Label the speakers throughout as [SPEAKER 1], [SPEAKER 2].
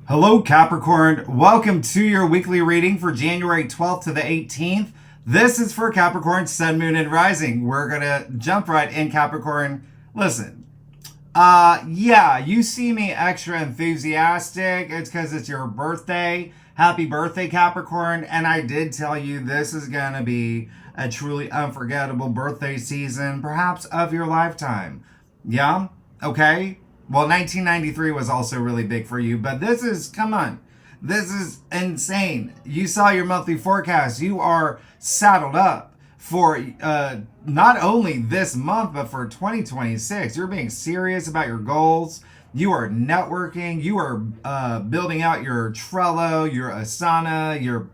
[SPEAKER 1] Hello, Capricorn. Welcome to your weekly reading for January 12th to the 18th. This is for Capricorn, Sun, Moon, and Rising. We're going to jump right in, Capricorn. Listen, yeah, you see me extra enthusiastic. It's because it's your birthday. Happy birthday, Capricorn. And I did tell you this is going to be a truly unforgettable birthday season, perhaps of your lifetime. Yeah? Okay? Well, 1993 was also really big for you, but this is, come on, this is insane. You saw your monthly forecast. You are saddled up for not only this month, but for 2026. You're being serious about your goals. You are networking. You are building out your Trello, your Asana, your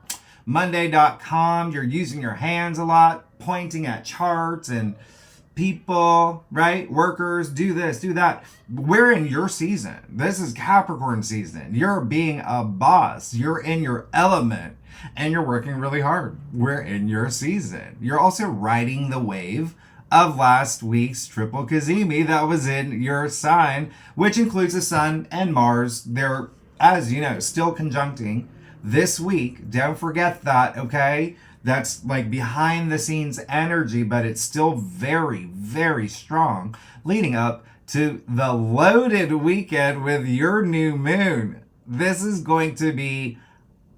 [SPEAKER 1] Monday.com. You're using your hands a lot, pointing at charts and people, right? Workers, do this, do that. We're in your season. This is Capricorn season. You're being a boss. You're in your element and you're working really hard. We're in your season. You're also riding the wave of last week's triple Kazemi that was in your sign, which includes the Sun and Mars. They're, as you know, still conjuncting this week. Don't forget that, okay? That's like behind the scenes energy, but it's still very, very strong leading up to the loaded weekend with your new moon. This is going to be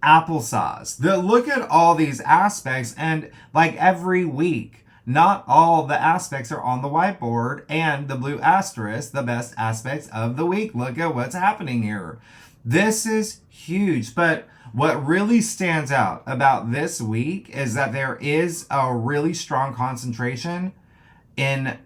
[SPEAKER 1] applesauce. Look at all these aspects, and like every week, not all the aspects are on the whiteboard, and the blue asterisk, the best aspects of the week. Look at what's happening here. This is huge, but what really stands out about this week is that there is a really strong concentration in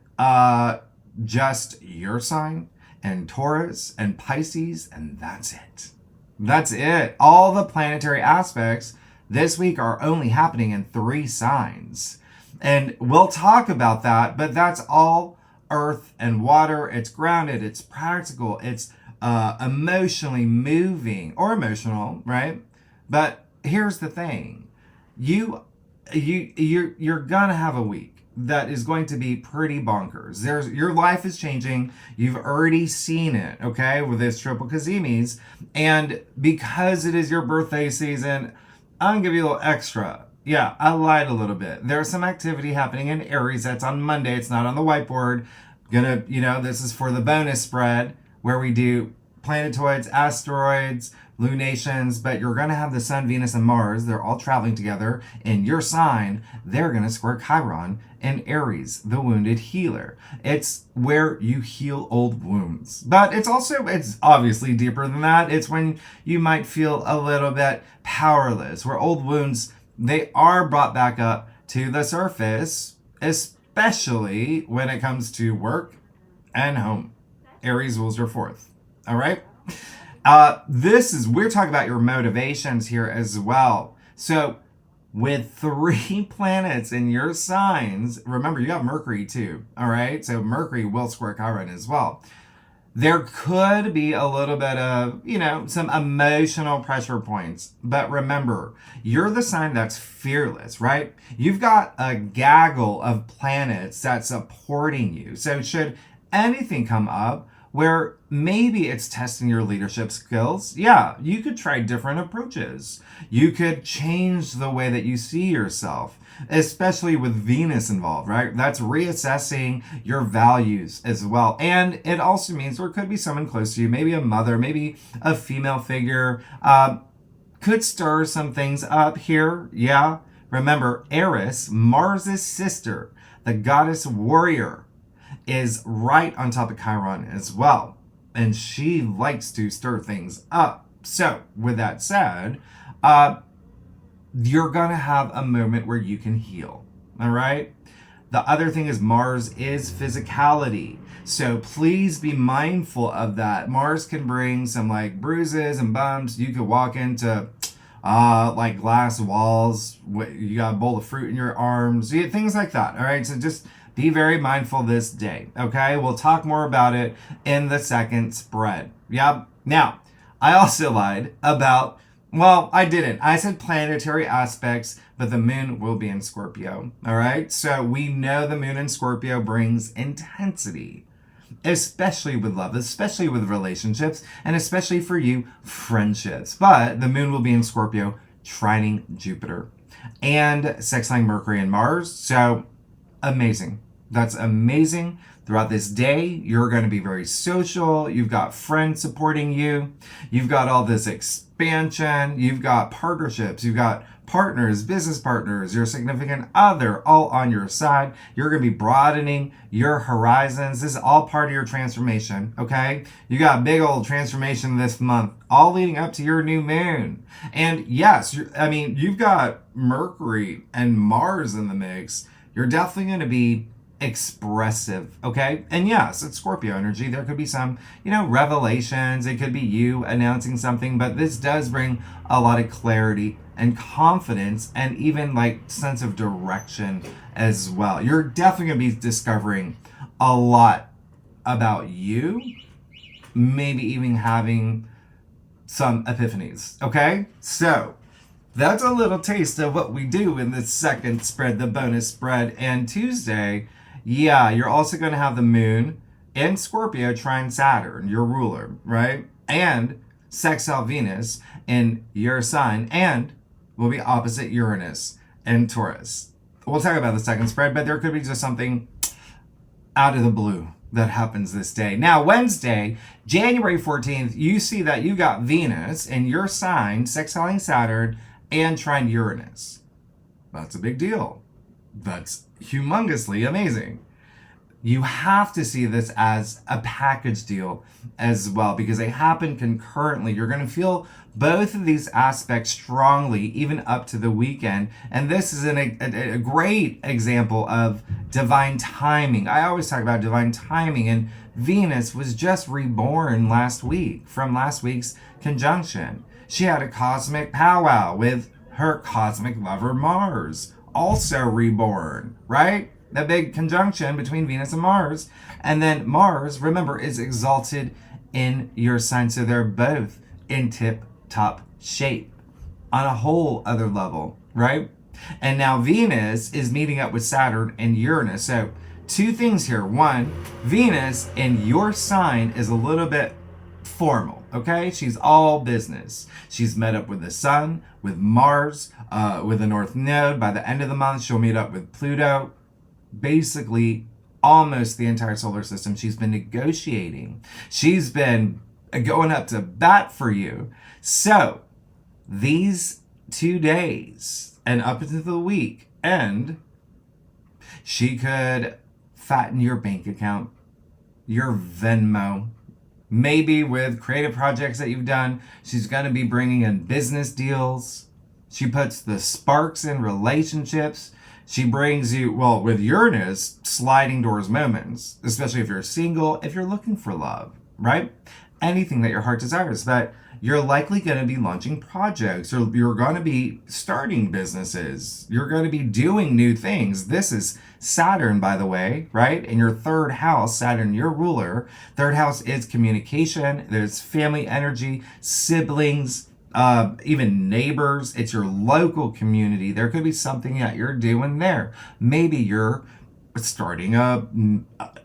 [SPEAKER 1] just your sign and Taurus and Pisces, and that's it. That's it. All the planetary aspects this week are only happening in 3 signs. And we'll talk about that, but that's all earth and water. It's grounded, it's practical, it's emotionally moving or emotional, right? But here's the thing. You're gonna have a week that is going to be pretty bonkers. Your life is changing. You've already seen it, okay, with this triple Kazemis. And because it is your birthday season, I'm gonna give you a little extra. Yeah, I lied a little bit. There's some activity happening in Aries. That's on Monday. It's not on the whiteboard. This is for the bonus spread where we do planetoids, asteroids, lunations, but you're going to have the Sun, Venus, and Mars. They're all traveling together in your sign. They're going to square Chiron in Aries, the wounded healer. It's where you heal old wounds. But it's obviously deeper than that. It's when you might feel a little bit powerless, where old wounds, they are brought back up to the surface, especially when it comes to work and home. Aries rules your 4th. All right? We're talking about your motivations here as well. So with 3 planets in your signs, remember you have Mercury too. All right? So Mercury will square Chiron as well. There could be a little bit of, some emotional pressure points. But remember, you're the sign that's fearless, right? You've got a gaggle of planets that's supporting you. So should anything come up where maybe it's testing your leadership skills, yeah, you could try different approaches. You could change the way that you see yourself, especially with Venus involved, right? That's reassessing your values as well. And it also means there could be someone close to you, maybe a mother, maybe a female figure, could stir some things up here, yeah? Remember, Eris, Mars' sister, the goddess warrior, is right on top of Chiron as well. And she likes to stir things up. So, with that said, you're going to have a moment where you can heal. All right? The other thing is Mars is physicality. So please be mindful of that. Mars can bring some like bruises and bumps. You could walk into like glass walls. You got a bowl of fruit in your arms. Things like that. All right? So just be very mindful this day, okay? We'll talk more about it in the second spread. Yep. Now, I also lied about, well, I didn't. I said planetary aspects, but the moon will be in Scorpio, all right? So we know the moon in Scorpio brings intensity. especially with love, especially with relationships, and especially for you, friendships. But the moon will be in Scorpio, trining Jupiter, and sextiling Mercury and Mars. So amazing. That's amazing. Throughout this day, you're going to be very social. You've got friends supporting you. You've got all this expansion. You've got partnerships. You've got partners, business partners, your significant other, all on your side. You're going to be broadening your horizons. This is all part of your transformation, okay? You got a big old transformation this month, all leading up to your new moon. And yes, you've got Mercury and Mars in the mix. You're definitely going to be expressive, okay? And yes, it's Scorpio energy. There could be some, revelations. It could be you announcing something, but this does bring a lot of clarity and confidence and even sense of direction as well. You're definitely going to be discovering a lot about you, maybe even having some epiphanies, okay? So that's a little taste of what we do in the second spread, the bonus spread. And Tuesday, you're also going to have the moon in Scorpio trine Saturn, your ruler, right? And sextile Venus in your sign, and will be opposite Uranus and Taurus. We'll talk about the second spread, but there could be just something out of the blue that happens this day. Now, Wednesday, January 14th, you see that you got Venus in your sign, sextiling Saturn, and trine Uranus. That's a big deal. That's humongously amazing. You have to see this as a package deal as well, because they happen concurrently. You're going to feel both of these aspects strongly, even up to the weekend. And this is a great example of divine timing. I always talk about divine timing, and Venus was just reborn last week from last week's conjunction. She had a cosmic powwow with her cosmic lover Mars, also reborn, right? The big conjunction between Venus and Mars. And then Mars, remember, is exalted in your sign. So they're both in tip-top shape on a whole other level, right? And now Venus is meeting up with Saturn and Uranus. So two things here. One, Venus in your sign is a little bit formal, okay? She's all business. She's met up with the Sun, with Mars, with the North Node. By the end of the month, she'll meet up with Pluto. Basically, almost the entire solar system. She's been negotiating. She's been going up to bat for you. So, these 2 days and up into the week end, she could fatten your bank account, your Venmo, maybe with creative projects that you've done. She's going to be bringing in business deals. She puts the sparks in relationships. She brings you, with Uranus, sliding doors moments, especially if you're single, if you're looking for love, right? Anything that your heart desires. But you're likely going to be launching projects, or you're going to be starting businesses. You're going to be doing new things. This is Saturn, by the way, right? In your third house, Saturn, your ruler. Third house is communication. There's family energy, siblings, even neighbors. It's your local community. There could be something that you're doing there. Maybe you're starting a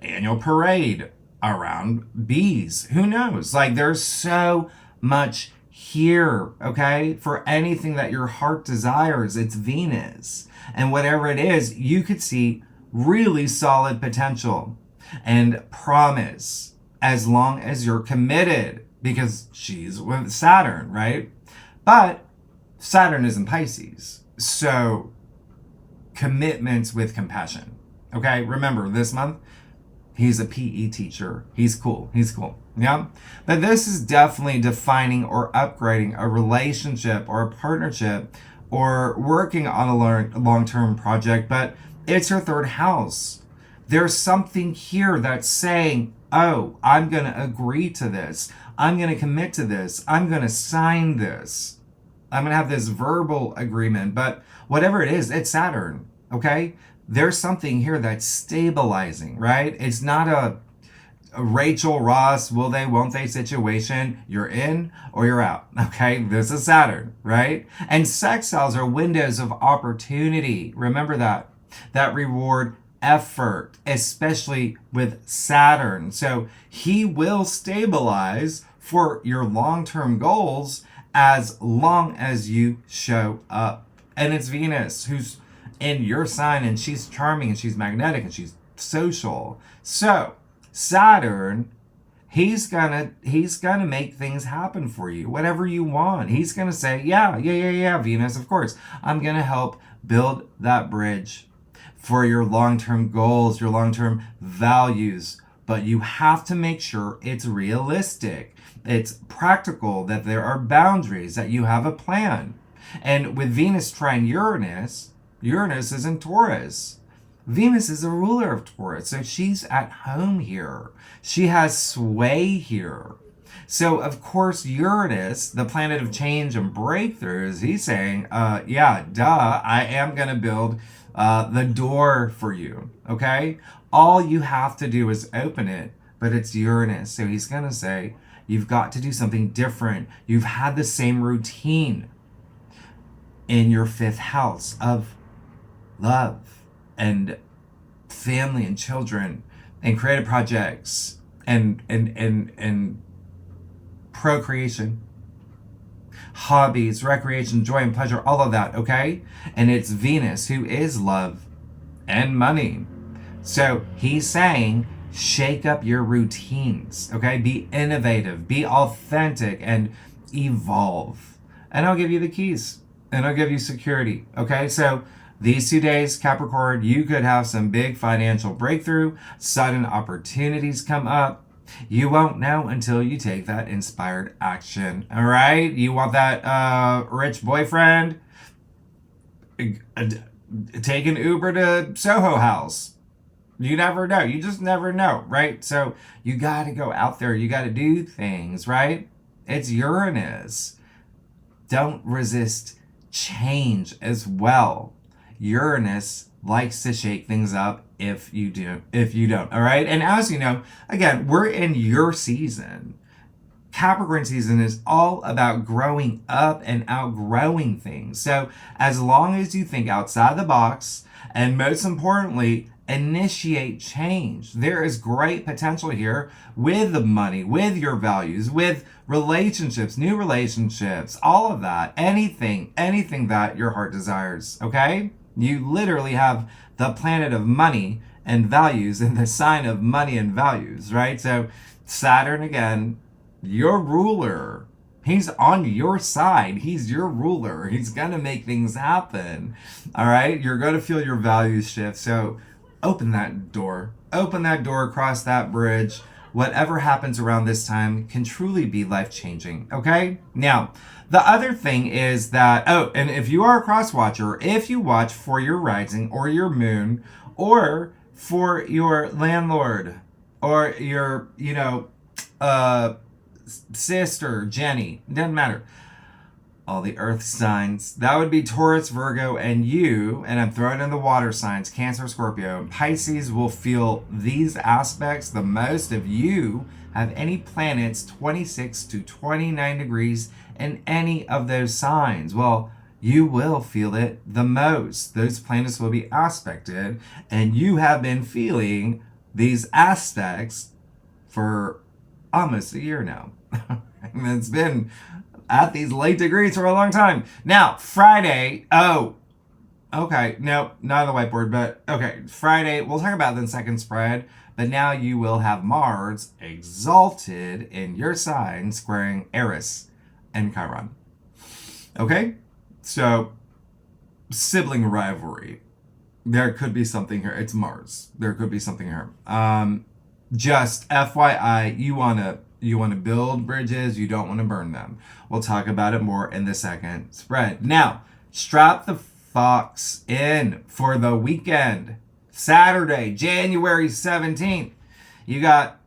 [SPEAKER 1] annual parade around bees. Who knows? There's so much here, okay? For anything that your heart desires, it's Venus. And whatever it is, you could see really solid potential and promise as long as you're committed, because she's with Saturn, right? But Saturn is in Pisces. So commitments with compassion. Okay, remember this month, he's a PE teacher. He's cool. Yeah. But this is definitely defining or upgrading a relationship or a partnership or working on a long-term project. But it's your third house. There's something here that's saying, oh, I'm going to agree to this. I'm going to commit to this. I'm going to sign this. I'm going to have this verbal agreement. But whatever it is, it's Saturn. Okay? There's something here that's stabilizing, right? It's not a Rachel Ross, will they, won't they situation. You're in or you're out. Okay? This is Saturn, right? And sextiles are windows of opportunity. Remember that. That reward effort, especially with Saturn. So he will stabilize for your long-term goals as long as you show up. And it's Venus who's in your sign, and she's charming and she's magnetic and she's social. So Saturn, he's gonna make things happen for you, whatever you want. He's gonna say, yeah, Venus, of course, I'm gonna help build that bridge for your long-term goals, your long-term values. But you have to make sure it's realistic, it's practical, that there are boundaries, that you have a plan. And with Venus trine Uranus, Uranus is in Taurus. Venus is a ruler of Taurus, so she's at home here. She has sway here. So, of course, Uranus, the planet of change and breakthroughs, he's saying, I am going to build the door for you, okay? All you have to do is open it, but it's Uranus. So he's going to say, you've got to do something different. You've had the same routine in your 5th house of love and family and children and creative projects and procreation, hobbies, recreation, joy and pleasure, all of that, okay? And it's Venus who is love and money. So he's saying, shake up your routines, okay? Be innovative, be authentic, and evolve. And I'll give you the keys, and I'll give you security, okay? So these 2 days, Capricorn, you could have some big financial breakthrough, sudden opportunities come up. You won't know until you take that inspired action, all right? You want that rich boyfriend? Take an Uber to Soho House. You never know. You just never know, right? So you got to go out there. You got to do things, right? It's Uranus. Don't resist change as well. Uranus likes to shake things up if you don't, all right? And as you know, again, we're in your season. Capricorn season is all about growing up and outgrowing things. So as long as you think outside the box, and most importantly, initiate change, there is great potential here with the money, with your values, with relationships, new relationships, all of that, anything that your heart desires, okay? You literally have the planet of money and values in the sign of money and values, right? So Saturn, again, your ruler, he's on your side. He's your ruler. He's going to make things happen, all right? You're going to feel your values shift. So open that door, cross that bridge. Whatever happens around this time can truly be life-changing, okay? Now, the other thing is that, and if you are a cross watcher, if you watch for your rising or your moon or for your landlord or your, sister, Jenny, doesn't matter. All the earth signs, that would be Taurus, Virgo, and you, and I'm throwing in the water signs, Cancer, Scorpio, and Pisces will feel these aspects the most if you have any planets 26 to 29 degrees in any of those signs. Well, you will feel it the most. Those planets will be aspected, and you have been feeling these aspects for almost a year now. And it's been at these late degrees for a long time. Now, Friday, okay, no, not on the whiteboard, but okay, Friday, we'll talk about the second spread, but now you will have Mars exalted in your sign, squaring Eris and Chiron. Okay? So, sibling rivalry. There could be something here. It's Mars. There could be something here. Just FYI, you want to build bridges, you don't want to burn them. We'll talk about it more in the second spread. Now, strap the fox in for the weekend. Saturday, January 17th. You got,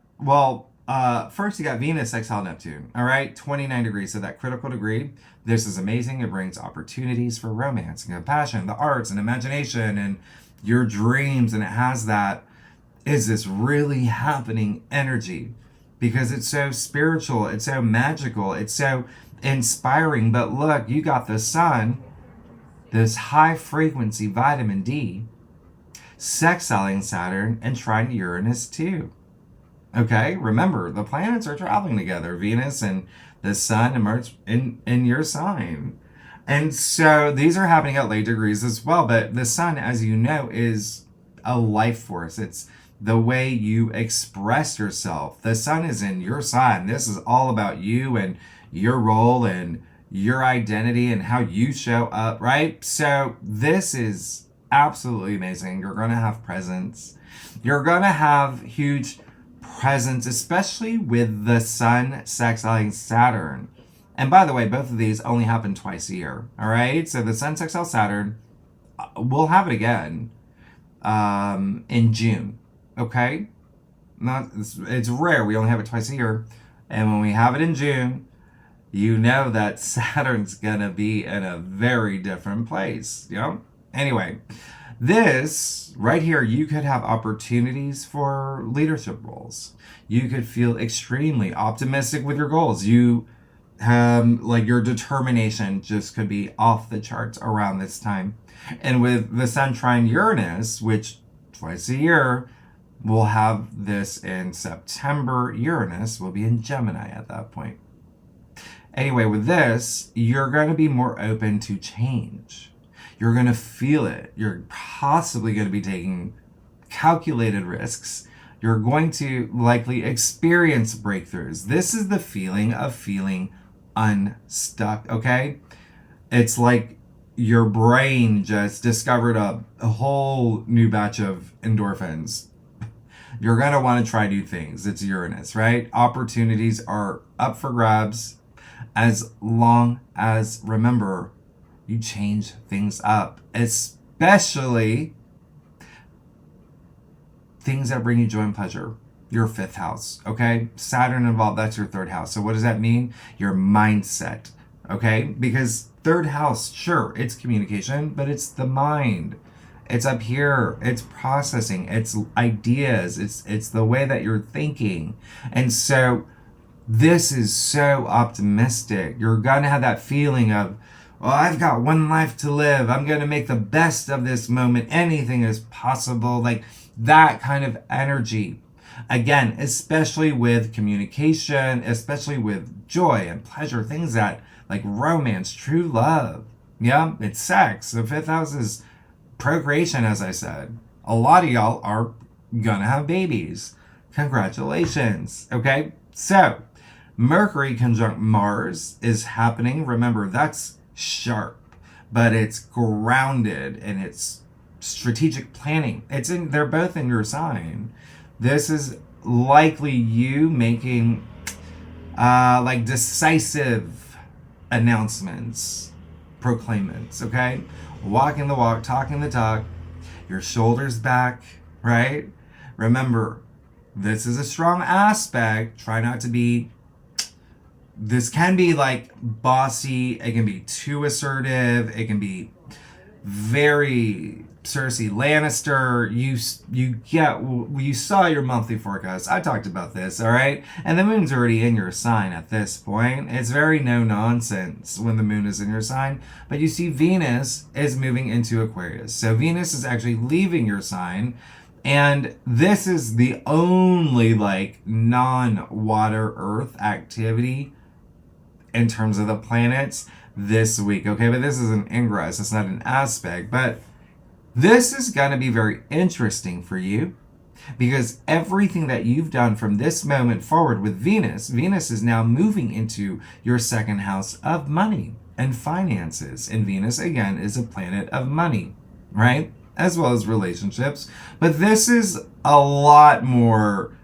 [SPEAKER 1] first you got Venus sextile Neptune, all right? 29 degrees, so that critical degree. This is amazing. It brings opportunities for romance and compassion, the arts and imagination and your dreams, and it has that, is this really happening energy? Because it's so spiritual, it's so magical, it's so inspiring. But look, you got the sun, this high frequency vitamin D, sextiling Saturn and trine Uranus too. Okay, remember the planets are traveling together. Venus and the Sun emerge in your sign. And so these are happening at late degrees as well. But the Sun, as you know, is a life force. It's the way you express yourself. The Sun is in your sign. This is all about you and your role and your identity and how you show up, right? So this is absolutely amazing. You're going to have presence. You're going to have huge presence, especially with the Sun sextiling Saturn. And by the way, both of these only happen twice a year. All right. So the Sun sextile Saturn, we'll have it again in June. Okay. It's rare. We only have it twice a year. And when we have it in June, you know that Saturn's going to be in a very different place. You know? Anyway, this right here, you could have opportunities for leadership roles. You could feel extremely optimistic with your goals. You like your determination just could be off the charts around this time. And with the Sun trine Uranus, which twice a year, we'll have this in September. Uranus will be in Gemini at that point. Anyway, with this, you're going to be more open to change. You're going to feel it. You're possibly going to be taking calculated risks. You're going to likely experience breakthroughs. This is the feeling of feeling unstuck, okay? It's like your brain just discovered a whole new batch of endorphins. You're going to want to try new things. It's Uranus, right? Opportunities are up for grabs as long as, remember, you change things up, especially things that bring you joy and pleasure. Your fifth house, okay? Saturn involved, that's your third house. So what does that mean? Your mindset, okay? Because third house, sure, it's communication, but it's the mind. It's up here. It's processing. It's ideas. It's the way that you're thinking. And so this is so optimistic. You're going to have that feeling of, well, I've got one life to live. I'm going to make the best of this moment. Anything is possible. Like that kind of energy. Again, especially with communication, especially with joy and pleasure, things that like romance, true love. Yeah, it's sex. The fifth house is procreation, as I said. A lot of y'all are going to have babies. Congratulations. Okay, so Mercury conjunct Mars is happening. Remember, that's sharp, but it's grounded and it's strategic planning. They're both in your sign. This is likely you making like decisive announcements, proclaimants, okay? Walking the walk, talking the talk, your shoulders back, right? Remember, this is a strong aspect. Try not to be, this can be like bossy. It can be too assertive. It can be very Cersei Lannister. You saw your monthly forecast. I talked about this, all right? And the moon's already in your sign at this point. It's very no nonsense when the moon is in your sign. But you see Venus is moving into Aquarius. So Venus is actually leaving your sign. And this is the only like non-water earth activity in terms of the planets this week. Okay, but this is an ingress. It's not an aspect. But this is going to be very interesting for you because everything that you've done from this moment forward with Venus is now moving into your second house of money and finances. And Venus, again, is a planet of money, right? As well as relationships. But this is a lot more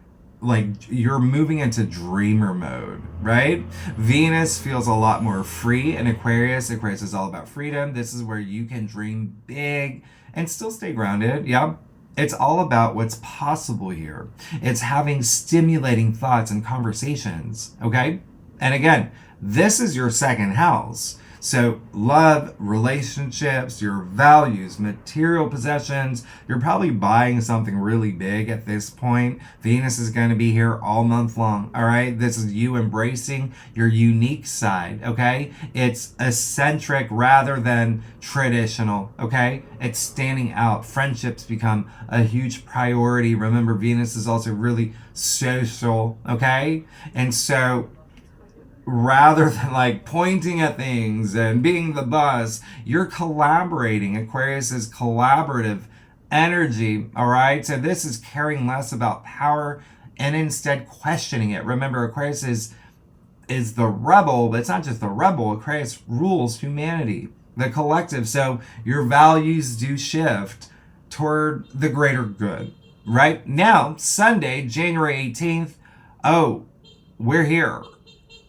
[SPEAKER 1] like you're moving into dreamer mode, right? Venus feels a lot more free in Aquarius. Aquarius is all about freedom. This is where you can dream big and still stay grounded. Yeah. It's all about what's possible here. It's having stimulating thoughts and conversations. Okay. And again, this is your second house. So love, relationships, your values, material possessions, you're probably buying something really big at this point. Venus is going to be here all month long. All right. This is you embracing your unique side. Okay. It's eccentric rather than traditional. Okay. It's standing out. Friendships become a huge priority. Remember, Venus is also really social. Okay. And so rather than like pointing at things and being the boss, you're collaborating. Aquarius is collaborative energy. All right. So this is caring less about power and instead questioning it. Remember, Aquarius is the rebel, but it's not just the rebel. Aquarius rules humanity, the collective. So your values do shift toward the greater good. Right now, Sunday, January 18th. Oh, we're here.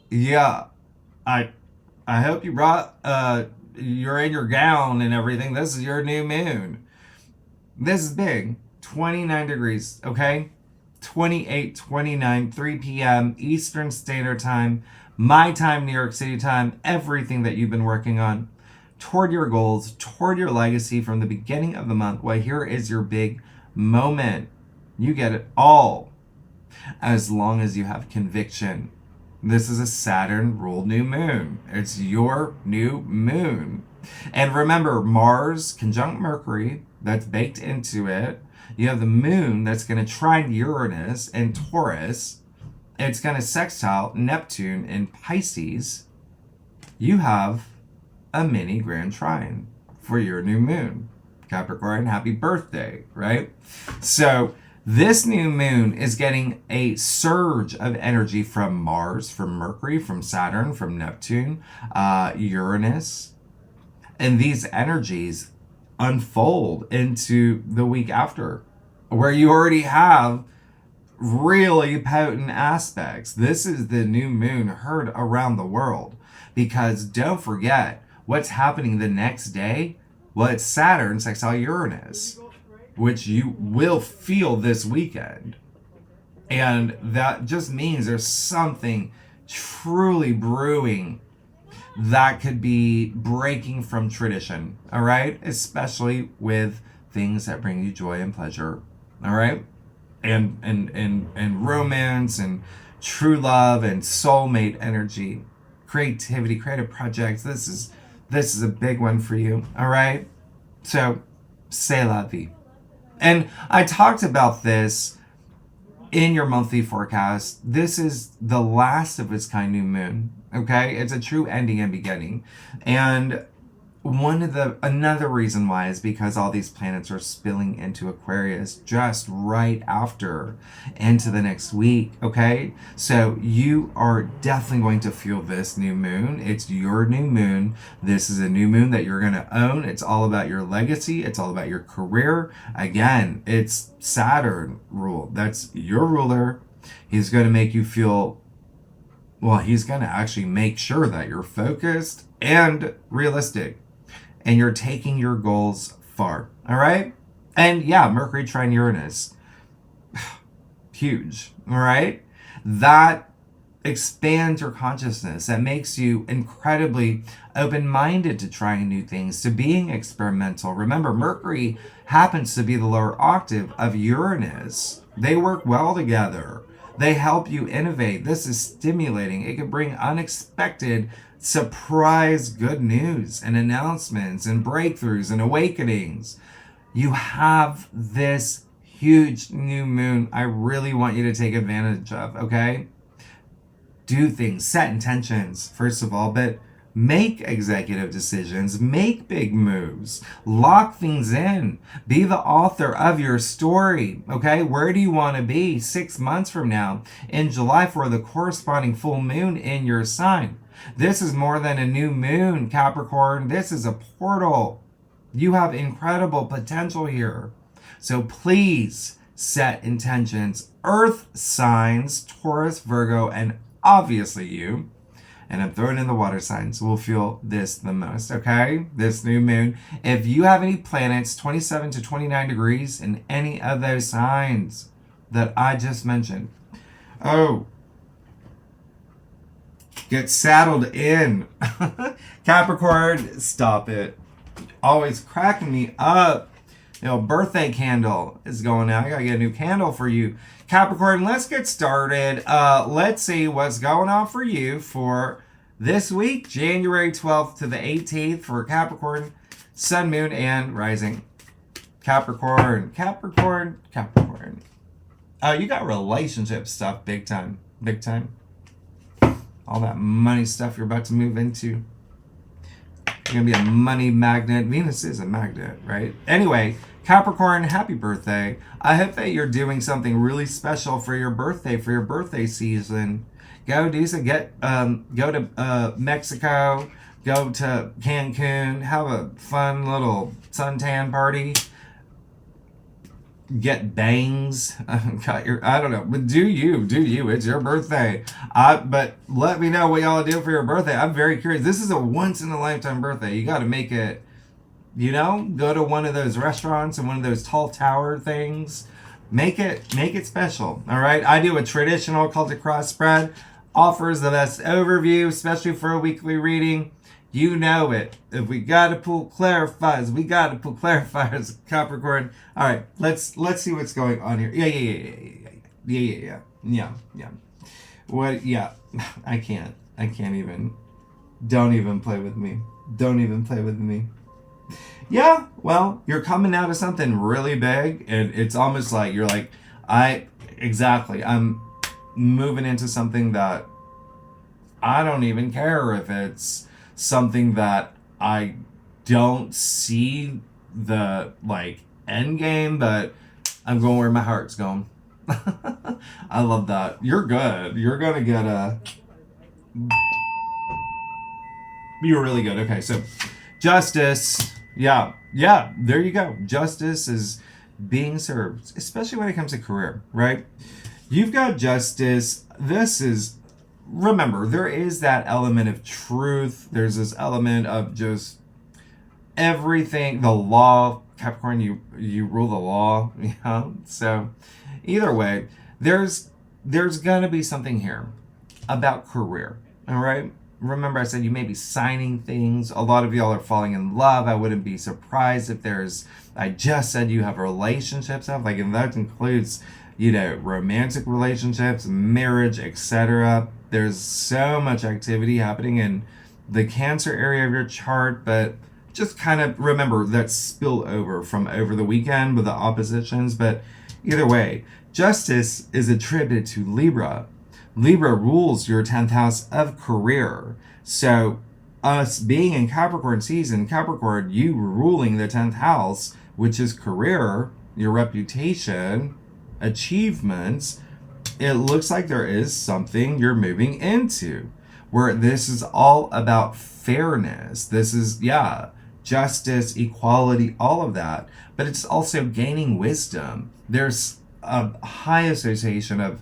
[SPEAKER 1] Yeah, I hope you brought you're in your gown and everything. This is your new moon. This is big. 29 degrees, okay? 28, 29, 3 p.m. Eastern Standard Time, my time, New York City time, everything that you've been working on toward your goals, toward your legacy from the beginning of the month. Well, here is your big moment. You get it all as long as you have conviction. This is a Saturn ruled new moon. It's your new moon. And remember, Mars conjunct Mercury, that's baked into it. You have the moon that's going to trine Uranus and Taurus. It's going to sextile Neptune in Pisces. You have a mini grand trine for your new moon. Capricorn, happy birthday, right? So this new moon is getting a surge of energy from Mars, from Mercury, from Saturn, from Neptune, Uranus. And these energies unfold into the week after, where you already have really potent aspects. This is the new moon heard around the world. Because don't forget, what's happening the next day? Well, it's Saturn sextile Uranus, which you will feel this weekend. And that just means there's something truly brewing that could be breaking from tradition, all right? Especially with things that bring you joy and pleasure, all right? And romance and true love and soulmate energy, creativity, creative projects. This is a big one for you, all right? So, c'est la vie. And I talked about this in your monthly forecast. This is the last of its kind new moon. Okay? It's a true ending and beginning. And another reason why is because all these planets are spilling into Aquarius just right after into the next week. Okay? So you are definitely going to feel this new moon. It's your new moon. This is a new moon that you're going to own. It's all about your legacy. It's all about your career. Again, it's Saturn rule. That's your ruler. He's going to make you feel, well, he's going to actually make sure that you're focused and realistic. And you're taking your goals far. All right? And yeah, Mercury trine Uranus. Huge. All right? That expands your consciousness. That makes you incredibly open-minded to trying new things, to being experimental. Remember, Mercury happens to be the lower octave of Uranus. They work well together. They help you innovate. This is stimulating. It can bring unexpected surprise good news and announcements and breakthroughs and awakenings. You have this huge new moon I really want you to take advantage of, okay? Do things, set intentions, first of all, but make executive decisions, make big moves, lock things in, be the author of your story, okay? Where do you want to be 6 months from now in July for the corresponding full moon in your sign? This is more than a new moon, Capricorn. This is a portal. You have incredible potential here. So please set intentions. Earth signs, Taurus, Virgo, and obviously you, and I'm throwing in the water signs, will feel this the most, okay? This new moon. If you have any planets 27 to 29 degrees in any of those signs that I just mentioned, oh, Get saddled in. Capricorn, stop it. Always cracking me up. You know, birthday candle is going out. I gotta get a new candle for you. Capricorn, let's get started. Let's see what's going on for you for this week, January 12th to the 18th for Capricorn, Sun, Moon, and Rising. Capricorn. You got relationship stuff big time. All that money stuff you're about to move into. You're going to be a money magnet. Venus is a magnet, right? Anyway, Capricorn, happy birthday. I hope that you're doing something really special for your birthday season. Go do some, go to Mexico, go to Cancun, have a fun little suntan party. Get bangs, cut your, I don't know, but do you, it's your birthday. But let me know what y'all do for your birthday. I'm very curious. This is a once in a lifetime birthday. You got to make it, you know, go to one of those restaurants and one of those tall tower things. Make it special. All right. I do a traditional Celtic cross spread, offers the best overview, especially for a weekly reading. You know it. If we gotta pull clarifiers, we gotta pull clarifiers, Capricorn. All right, let's see what's going on here. Yeah. What? Yeah. I can't even. Don't even play with me. Yeah. Well, you're coming out of something really big, and it's almost like you're like, I'm moving into something that I don't even care if it's something that I don't see the end game, but I'm going where my heart's going. I love that. You're good. You're gonna get you're really good. Okay, so justice. Yeah, there you go. Justice is being served, especially when it comes to career, right? You've got justice. Remember, there is that element of truth. There's this element of just everything. The law, Capricorn, you rule the law. You know? So either way, there's gonna be something here about career. All right. Remember, I said you may be signing things. A lot of y'all are falling in love. I wouldn't be surprised if I just said you have relationships up, and that includes, you know, romantic relationships, marriage, etc. There's so much activity happening in the Cancer area of your chart, but just kind of remember that spill over from over the weekend with the oppositions. But either way, justice is attributed to Libra. Libra rules your 10th house of career. So us being in Capricorn season, Capricorn, you ruling the 10th house, which is career, your reputation, achievements, it looks like there is something you're moving into where this is all about fairness. This is, justice, equality, all of that. But it's also gaining wisdom. There's a high association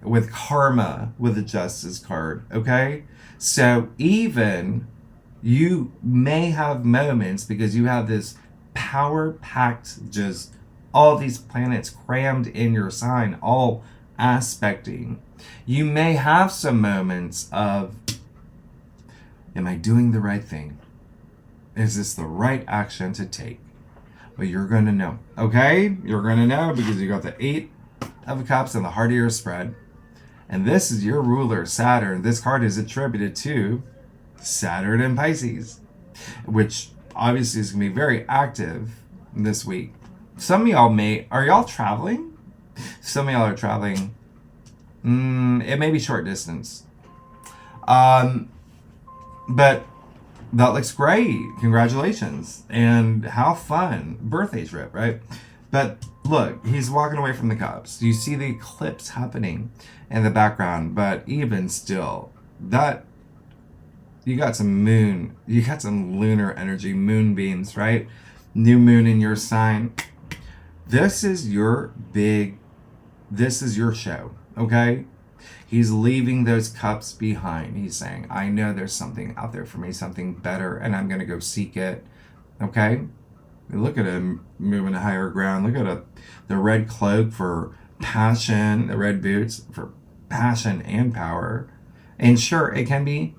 [SPEAKER 1] with karma with the justice card, okay? So even you may have moments because you have this power-packed, just all these planets crammed in your sign, all aspecting. You may have some moments of, am I doing the right thing? Is this the right action to take? But you're going to know, okay? You're going to know because you got the 8 of Cups and the heart of your spread. And this is your ruler, Saturn. This card is attributed to Saturn and Pisces, which obviously is going to be very active this week. Some of y'all are y'all traveling? Some of y'all are traveling. It may be short distance. But that looks great. Congratulations. And how fun. Birthday trip, right? But look, he's walking away from the Cups. You see the eclipse happening in the background, but even still, that you got some lunar energy, moonbeams, right? New moon in your sign. This is your show, okay? He's leaving those cups behind. He's saying, I know there's something out there for me, something better, and I'm going to go seek it, okay? Look at him moving to higher ground. Look at the red cloak for passion, the red boots for passion and power. And sure, it can be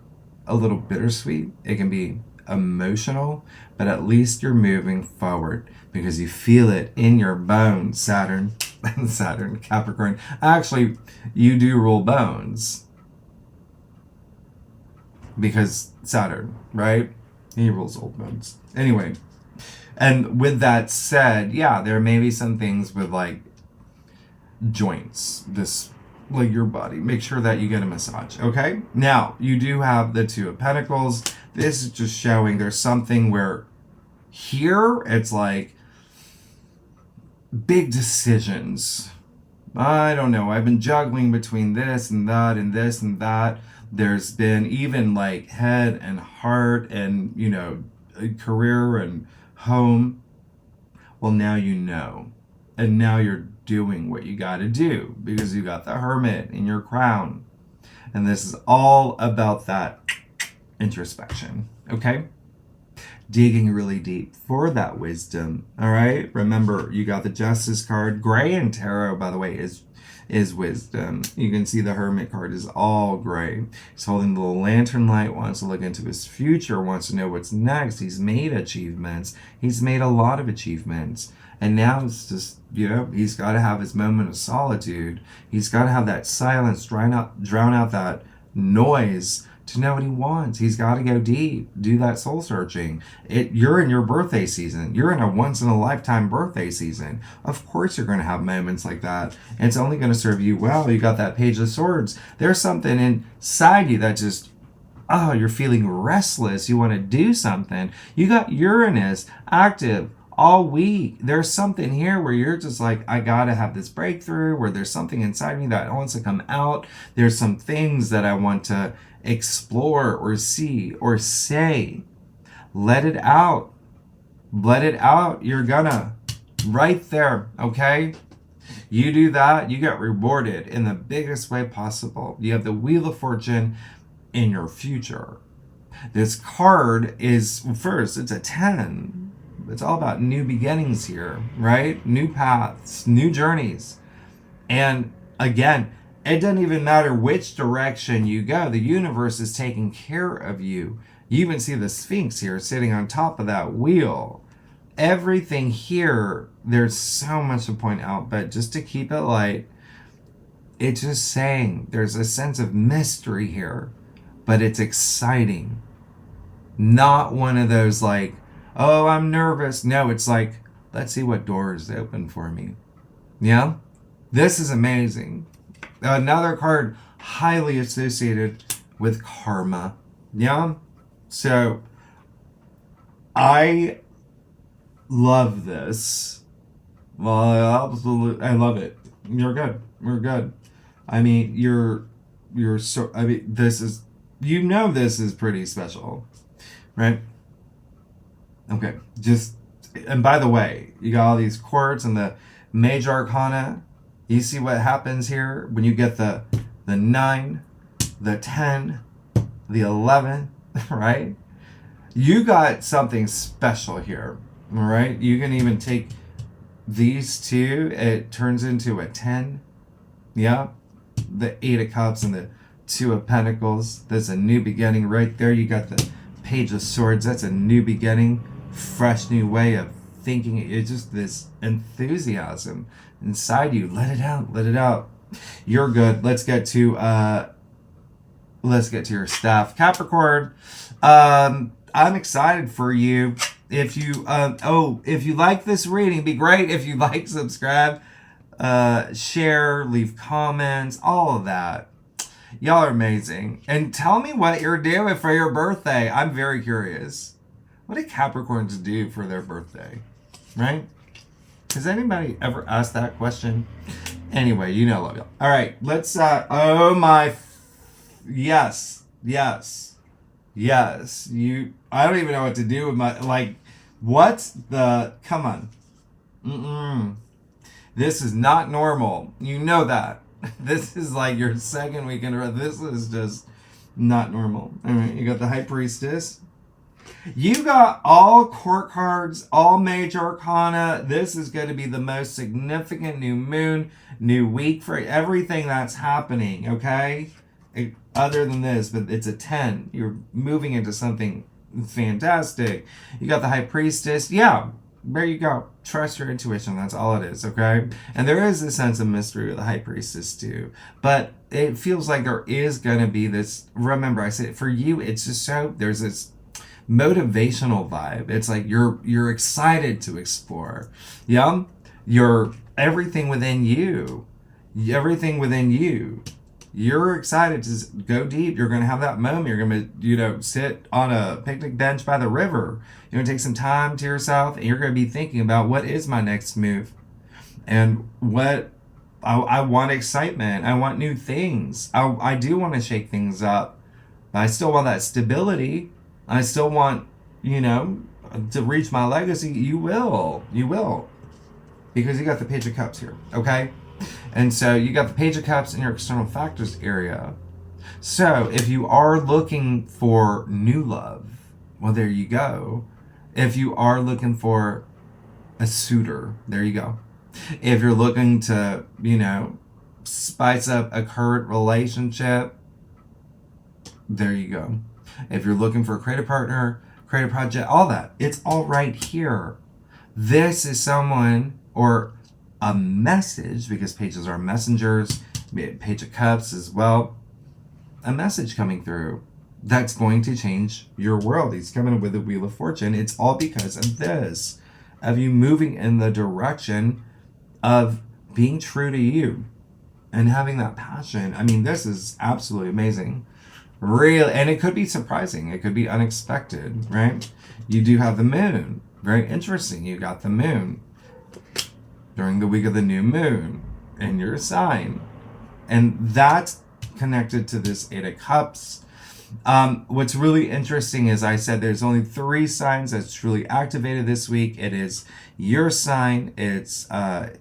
[SPEAKER 1] a little bittersweet. It can be emotional, but at least you're moving forward because you feel it in your bones, Saturn. Saturn, Capricorn. Actually, you do rule bones because Saturn, right? He rules old bones. Anyway, and with that said, yeah, there may be some things with like joints, this like your body. Make sure that you get a massage, okay? Now, you do have the Two of Pentacles. This is just showing there's something where here it's like big decisions. I don't know. I've been juggling between this and that and this and that. There's been even like head and heart and, you know, career and home. Well, now you know. And now you're doing what you got to do because you got the Hermit in your crown. And this is all about that introspection, okay? Digging really deep for that wisdom, all right? Remember, you got the Justice card. Gray in tarot, by the way, is wisdom. You can see the Hermit card is all gray. He's holding the little lantern light, wants to look into his future, wants to know what's next. He's made achievements. He's made a lot of achievements. And now it's just, you know, he's got to have his moment of solitude. He's got to have that silence, drown out that noise to know what he wants. He's got to go deep, do that soul searching. You're in your birthday season. You're in a once-in-a-lifetime birthday season. Of course you're going to have moments like that. And it's only going to serve you well. You got that Page of Swords. There's something inside you that just, oh, you're feeling restless. You want to do something. You got Uranus active all week. There's something here where you're just like, I gotta have this breakthrough, where there's something inside me that wants to come out. There's some things that I want to explore or see or say. Let it out. Let it out. You're gonna. Right there, okay? You do that, you get rewarded in the biggest way possible. You have the Wheel of Fortune in your future. This card is, first, it's a 10. It's all about new beginnings here, right? New paths, new journeys. And again, it doesn't even matter which direction you go. The universe is taking care of you. You even see the Sphinx here sitting on top of that wheel. Everything here, there's so much to point out, but just to keep it light, it's just saying there's a sense of mystery here, but it's exciting. Not one of those like, oh, I'm nervous. No, it's like, let's see what doors open for me. Yeah? This is amazing. Another card highly associated with karma. Yeah? So, I love this. Well, absolutely, I love it. You're good. We're good. I mean, you're so, I mean, this is, you know, this is pretty special, right? Okay, just, and by the way, you got all these quartz and the major arcana. You see what happens here when you get the 9, the 10, the 11, right? You got something special here, all right? You can even take these two, it turns into a 10. Yeah, the 8 of Cups and the 2 of Pentacles. That's a new beginning right there. You got the Page of Swords. That's a new beginning. Fresh new way of thinking. It's just this enthusiasm inside you. Let it out. Let it out. You're good. Let's get to your stuff, Capricorn. I'm excited for you. If you if you like this reading, it'd be great if you like, subscribe, share, leave comments, all of that. Y'all are amazing. And tell me what you're doing for your birthday. I'm very curious. What do Capricorns do for their birthday? Right? Has anybody ever asked that question? Anyway, you know, love y'all. All right, let's, oh my, yes. I don't even know what to do with my, like, what's the, come on. This is not normal. You know that. This is like your second week in a row. This is just not normal. All right, you got the High Priestess. You got all court cards, all major arcana. This is going to be the most significant new moon, new week for everything that's happening, okay? other than this, but it's a 10. You're moving into something fantastic. You got the High Priestess. Yeah, there you go. Trust your intuition. That's all it is, okay? And there is a sense of mystery with the High Priestess too. But it feels like there is going to be this, remember I said, for you, it's just so, there's this motivational vibe. It's like you're excited to explore. Yeah? You're everything within you. Everything within you. You're excited to go deep. You're going to have that moment. You're going to, sit on a picnic bench by the river. You're going to take some time to yourself, and you're going to be thinking about what is my next move, and what I want excitement. I want new things. I do want to shake things up, but I still want that stability. I still want, to reach my legacy. You will, because you got the Page of Cups here. Okay. And so you got the Page of Cups in your external factors area. So if you are looking for new love, well, there you go. If you are looking for a suitor, there you go. If you're looking to, spice up a current relationship, there you go. If you're looking for a creative partner, creative project, all that, it's all right here. This is someone or a message, because pages are messengers, Page of Cups as well, a message coming through that's going to change your world. He's coming with the Wheel of Fortune. It's all because of this, of you moving in the direction of being true to you and having that passion. I mean, this is absolutely amazing. Real, and it could be surprising. It could be unexpected, right? You do have the moon. Very interesting. You got the moon during the week of the new moon in your sign. And that's connected to this Eight of Cups. What's really interesting is I said there's only 3 signs that's truly activated this week. It is your sign, it's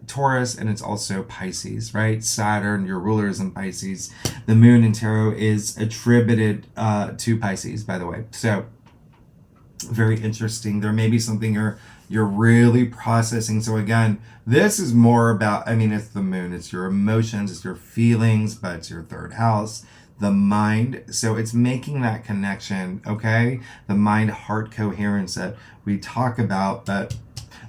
[SPEAKER 1] Taurus, and it's also Pisces, right? Saturn, your ruler, is in Pisces. The moon in tarot is attributed to Pisces, by the way. So very interesting. There may be something you're really processing. So again, this is more about, it's the moon, it's your emotions, it's your feelings, but it's your 3rd house, the mind. So it's making that connection, okay? The mind-heart coherence that we talk about, but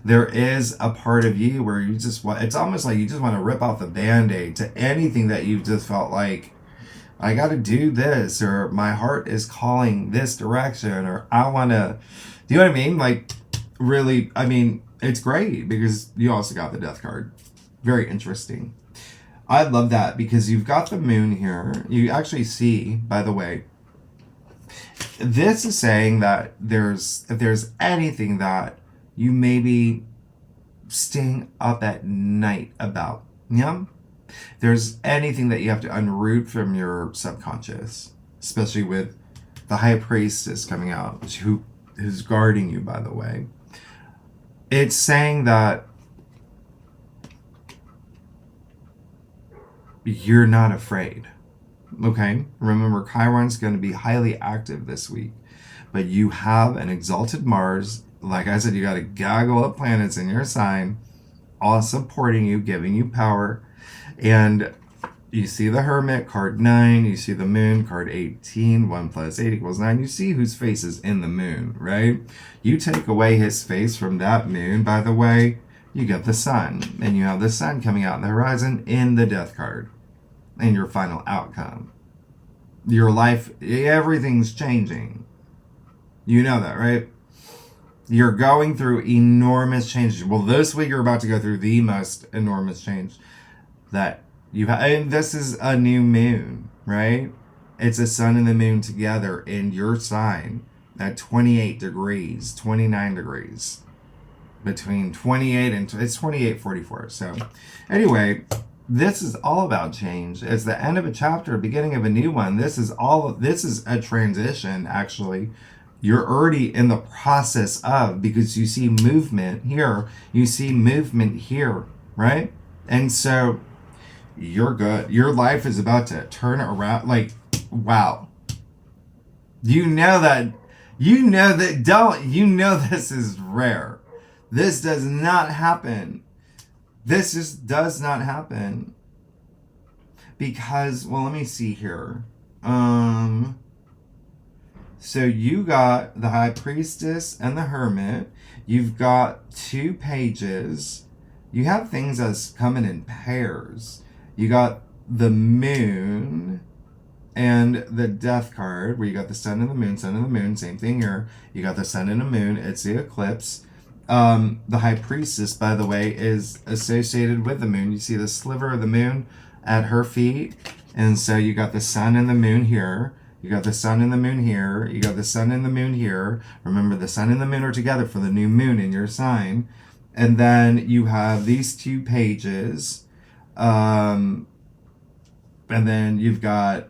[SPEAKER 1] there is a part of you where you just want, it's almost like you just want to rip off the Band-Aid to anything that you've just felt like, I got to do this, or my heart is calling this direction, or I want to, do you know what I mean? Like, really, it's great because you also got the Death card. Very interesting. I love that because you've got the moon here. You actually see, by the way, this is saying that if there's anything that you may be staying up at night about, there's anything that you have to unroot from your subconscious, especially with the High Priestess coming out, who's guarding you, by the way. It's saying that you're not afraid, okay? Remember, Chiron's going to be highly active this week, but you have an exalted Mars. Like I said, you got a gaggle of planets in your sign, all supporting you, giving you power. And you see the Hermit, card 9. You see the Moon, card 18. 1 + 8 = 9. You see whose face is in the Moon, right? You take away his face from that Moon, by the way, you get the Sun. And you have the Sun coming out on the horizon in the Death card. And your final outcome. Your life, everything's changing. You know that, right? You're going through enormous changes. Well, this week you're about to go through the most enormous change that you have. And this is a new moon, right? It's a sun and the moon together in your sign at 28 degrees, 29 degrees. Between 28 and it's 28:44. So anyway, this is all about change. It's the end of a chapter, beginning of a new one. This is a transition, actually. You're already in the process of, because you see movement here, you see movement here, right? And so you're good. Your life is about to turn around. Like, wow. You know this is rare. This does not happen. This just does not happen. Because, well, let me see here. So you got the High Priestess and the Hermit. You've got 2 pages. You have things that's coming in pairs. You got the Moon and the Death card, where you got the Sun and the Moon, same thing here. You got the Sun and the Moon, it's the eclipse. The High Priestess, by the way, is associated with the Moon. You see the sliver of the Moon at her feet. And so you got the Sun and the Moon here. You got the Sun and the Moon here. You got the Sun and the Moon here. Remember, the Sun and the Moon are together for the new moon in your sign. And then you have these 2 pages. And then you've got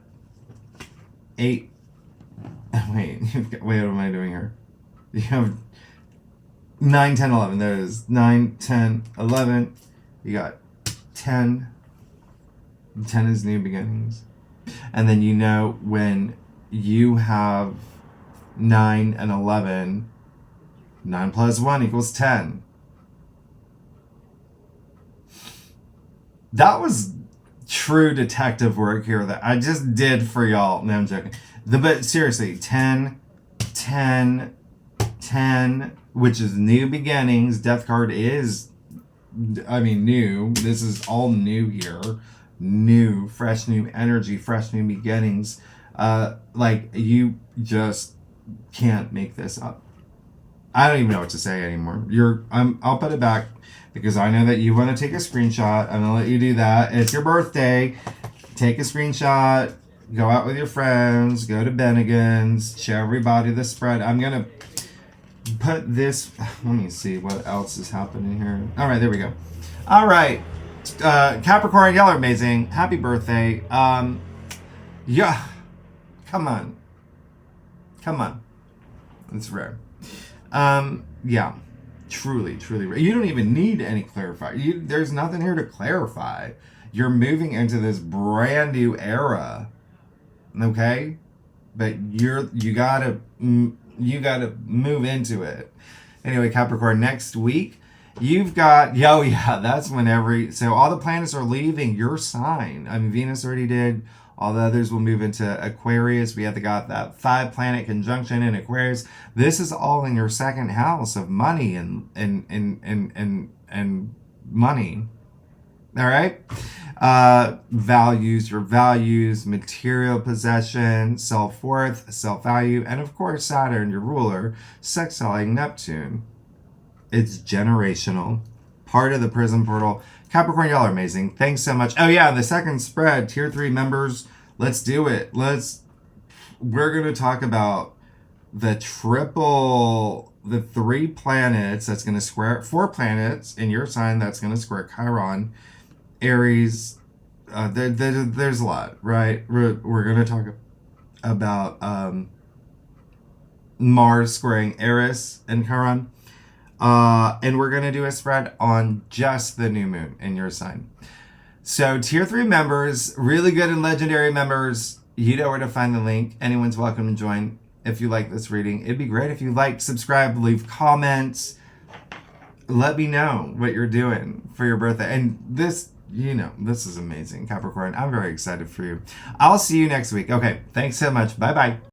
[SPEAKER 1] 8. Wait, what am I doing here? You have 9, 10, 11. There it is. 9, 10, 11. You got 10. 10 is new beginnings. And then you know when you have 9 and 11, 9 plus 1 equals 10. That was true detective work here that I just did for y'all. No, I'm joking. But seriously, 10, 10, 10, which is new beginnings. Death card is, new. This is all new here. New, fresh new energy, fresh new beginnings. You just can't make this up. I don't even know what to say anymore. I'll put it back because I know that you want to take a screenshot. I'm gonna let you do that. It's your birthday. Take a screenshot. Go out with your friends. Go to Bennigan's. Show everybody the spread. I'm gonna put this. Let me see what else is happening here. All right, there we go. All right. Capricorn, y'all are amazing. Happy birthday. Yeah. Come on. It's rare. Yeah. Truly rare. You don't even need any clarify. There's nothing here to clarify. You're moving into this brand new era. Okay? But you gotta move into it. Anyway, Capricorn, next week you've got, that's when so all the planets are leaving your sign. Venus already did. All the others will move into Aquarius. We got that 5 planet conjunction in Aquarius. This is all in your 2nd house of money and money. All right? Your values, material possession, self-worth, self-value, and of course Saturn, your ruler, sextiling Neptune. It's generational. Part of the prison portal. Capricorn, y'all are amazing. Thanks so much. Oh yeah, the second spread, tier 3 members. Let's do it. We're going to talk about the 3 planets that's going to square, 4 planets in your sign that's going to square Chiron, Aries. There's a lot, right? We're going to talk about Mars squaring Eris and Chiron. And we're going to do a spread on just the new moon in your sign. So tier 3 members, really good and legendary members, you know where to find the link. Anyone's welcome to join if you like this reading. It'd be great if you like, subscribe, leave comments. Let me know what you're doing for your birthday. And this is amazing, Capricorn. I'm very excited for you. I'll see you next week. Okay, thanks so much. Bye-bye.